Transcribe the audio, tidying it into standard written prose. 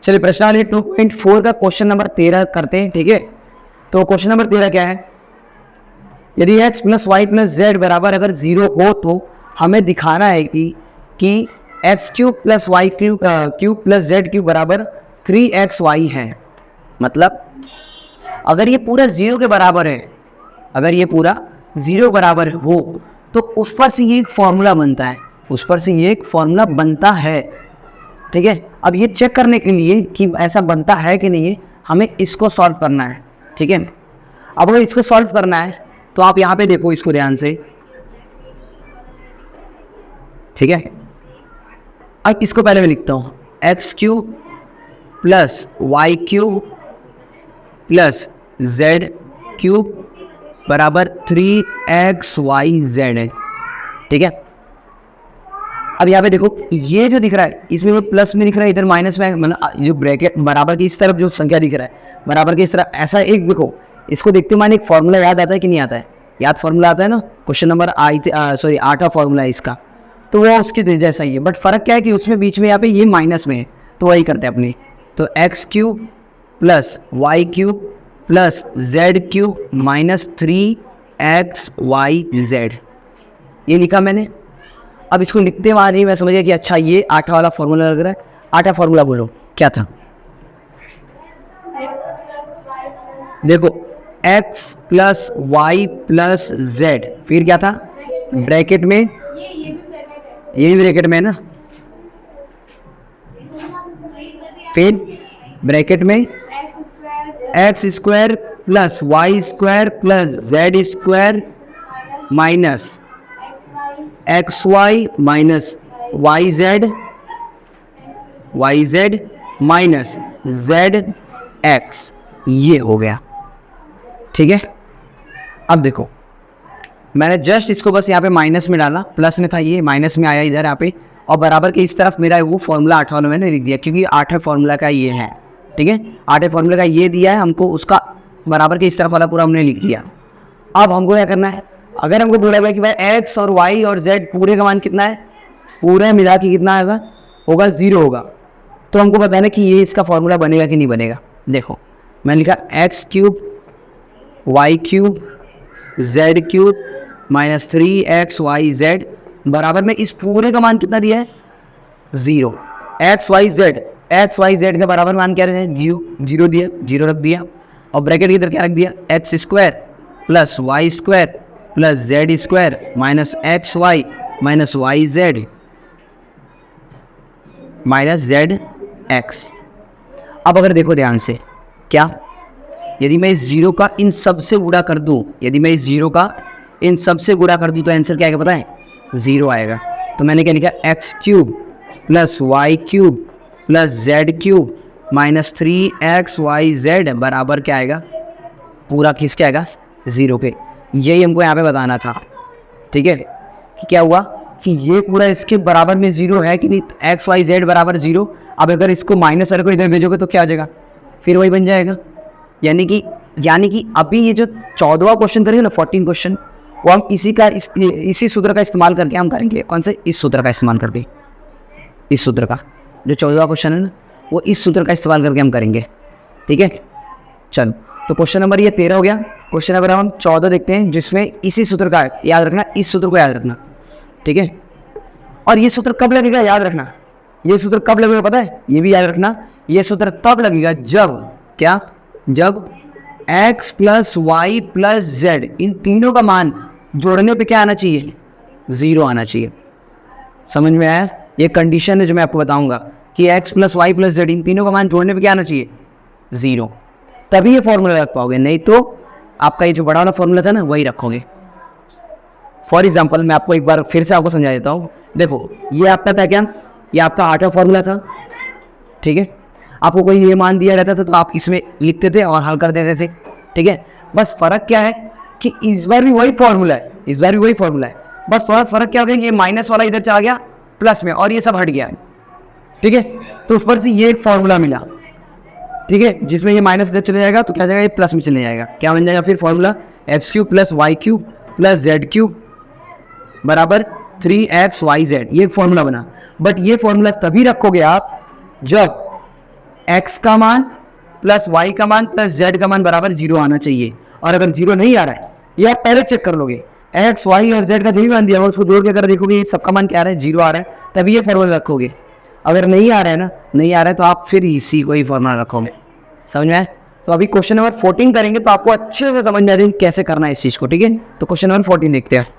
चलिए प्रश्नावली 2.4 का क्वेश्चन नंबर 13 करते हैं। ठीक है, तो क्वेश्चन नंबर 13 क्या है, यदि x plus Y plus z बराबर अगर 0 हो तो हमें दिखाना है कि x cube plus y cube plus z cube बराबर 3xy है। मतलब अगर ये पूरा 0 के बराबर है, अगर ये पूरा 0 बराबर हो तो उस पर से ये एक फॉर्मूला बनता है, उस पर से ये एक फॉर्मूला बनता है। ठीक है, अब ये चेक करने के लिए कि ऐसा बनता है कि नहीं है, हमें इसको सॉल्व करना है। ठीक है, अब अगर इसको सॉल्व करना है तो आप यहाँ पे देखो इसको ध्यान से। ठीक है, अब इसको पहले मैं लिखता हूँ, x cube plus y cube plus z cube बराबर 3xyz है। ठीक है, अब यहाँ पे देखो ये जो दिख रहा है इसमें प्लस में दिख रहा है, इधर माइनस में, मतलब जो ब्रैकेट बराबर की इस तरफ जो संख्या दिख रहा है बराबर की इस तरफ, ऐसा एक देखो इसको देखते माने एक फॉर्मूला याद आता है कि नहीं आता है? याद फॉर्मूला आता है ना, क्वेश्चन नंबर 8 फॉर्मूला है इसका, तो वो उसके जैसा ही है, बट फर्क क्या है कि उसमें बीच में यहाँ पे ये माइनस में है, तो वही करते हैं अपनी। तो x cube plus y cube plus z cube minus 3xyz, ये लिखा मैंने। अब इसको लिखते वहाँ नहीं मैं समझ गया कि अच्छा ये 8 वाला फॉर्मूला लग रहा है। 8 फॉर्मूला बोलो क्या था? देखो x plus Y plus z, फिर क्या था ब्रैकेट में, ये भी ब्रैकेट में है ना, फिर ब्रैकेट में x square plus y square plus z square minus x y minus y z minus z x, ये हो गया। ठीक है, अब देखो मैंने जस्ट इसको बस यहाँ पे माइनस में डाला, प्लस में था ये, माइनस में आया इधर यहाँ पे, और बराबर के इस तरफ मेरा वो फॉर्मूला 8 वाला मैंने लिख दिया, क्योंकि 8 फॉर्मूला का ये है। ठीक है, 8 फॉर्मूला का ये दिया है हमको, उसका बराबर के इस तरफ वाला पूरा हमने लिख दिया। अब हमको क्या करना है, अगर हमको बोला हुआ है कि भाई एक्स और वाई और जेड पूरे का मान कितना है, पूरे मिला के कितना आएगा, होगा 0 होगा, तो हमको बताना कि ये इसका फॉर्मूला बनेगा कि नहीं बनेगा। देखो मैंने लिखा x cube y cube z cube minus 3xyz बराबर में इस पूरे का मान कितना दिया है, 0। xyz का बराबर मान क्या है, 0 दिया, 0 रख दिया, और ब्रैकेट की इधर क्या रख दिया, x square plus y square plus z square minus x y minus y z minus z x. अब अगर देखो ध्यान से, क्या यदि मैं इस 0 का इन सब से गुणा कर दूं, यदि मैं इस 0 का इन सब से गुणा कर दूं तो आंसर क्या आएगा पता है, 0 आएगा। तो मैंने क्या लिखा, x cube plus y cube plus z cube minus 3xyz बराबर क्या आएगा, पूरा किस क्या आएगा, 0 पे। यही हमको यहाँ पे बताना था। ठीक है, कि क्या हुआ कि ये पूरा इसके बराबर में 0 है कि नहीं, xyz बराबर 0। अब अगर इसको माइनस को इधर भेजोगे तो क्या आ जाएगा, फिर वही बन जाएगा। यानी कि अभी ये जो 14वां क्वेश्चन करेंगे ना, 14 क्वेश्चन, वो हम इसी सूत्र का इस्तेमाल करके हम करेंगे। कौन से, इस सूत्र का इस्तेमाल करके, इस सूत्र का जो 14वां क्वेश्चन है ना, वो इस सूत्र का इस्तेमाल करके हम करेंगे। ठीक है, चलो तो क्वेश्चन नंबर ये 13 हो गया। क्वेश्चन नंबर हम 14 देखते हैं, जिसमें इसी सूत्र का याद रखना, इस सूत्र को याद रखना। ठीक है, और ये सूत्र कब लगेगा याद रखना, ये सूत्र कब लगेगा पता है, ये भी याद रखना, ये सूत्र तब लगेगा जब क्या, जब x plus Y plus Z, इन तीनों का मान जोड़ने पे क्या आना चाहिए, 0 आना चाहिए। समझ में आया? ये कंडीशन है जो मैं आपको बताऊंगा कि x plus Y plus Z, इन तीनों का मान जोड़ने पे क्या आना चाहिए, 0, तभी ये फॉर्मूला रख पाओगे, नहीं तो आपका ये जो बड़ा वाला फॉर्मूला था ना वही रखोगे। फॉर एग्जाम्पल मैं आपको एक बार फिर से आपको समझा देता हूँ। देखो ये आपका था क्या, ये आपका 8वां फॉर्मूला था। ठीक है, आपको कोई ये मान दिया रहता था तो आप इसमें लिखते थे और हल कर देते थे। ठीक है, बस फर्क क्या है कि इस बार भी वही फॉर्मूला है, इस बार भी वही फॉर्मूला है, बस थोड़ा फर्क क्या हो गया, ये माइनस वाला इधर चला गया प्लस में, और ये सब हट गया। ठीक है, तो उस पर से ये एक फॉर्मूला मिला। ठीक है, जिसमें ये माइनस इधर चले जाएगा तो क्या जाएगा, ये प्लस में चले जाएगा। क्या बन जाएगा फिर formula, x cube plus y cube plus z cube बराबर 3xyz, ये एक फॉर्मूला बना। बट ये फॉर्मूला तभी रखोगे आप जब x का मान प्लस y का मान प्लस z का मान बराबर 0 आना चाहिए। और अगर 0 नहीं आ रहा है, ये आप पहले चेक कर लोगे, x, y और z का जो भी मान दिया उसको जोड़ के अगर देखोगे ये सबका मान क्या आ रहा है, 0 आ रहा है, तभी ये फॉर्मूला रखोगे। अगर नहीं आ रहा है ना, नहीं आ रहा है तो आप फिर इसी को ही फॉर्मूला रखोगे। समझ में आया? तो अभी क्वेश्चन नंबर 14 करेंगे तो आपको अच्छे से समझ में आ जाएगी कैसे करना है इस चीज़ को। ठीक है, तो क्वेश्चन नंबर 14 देखते हैं।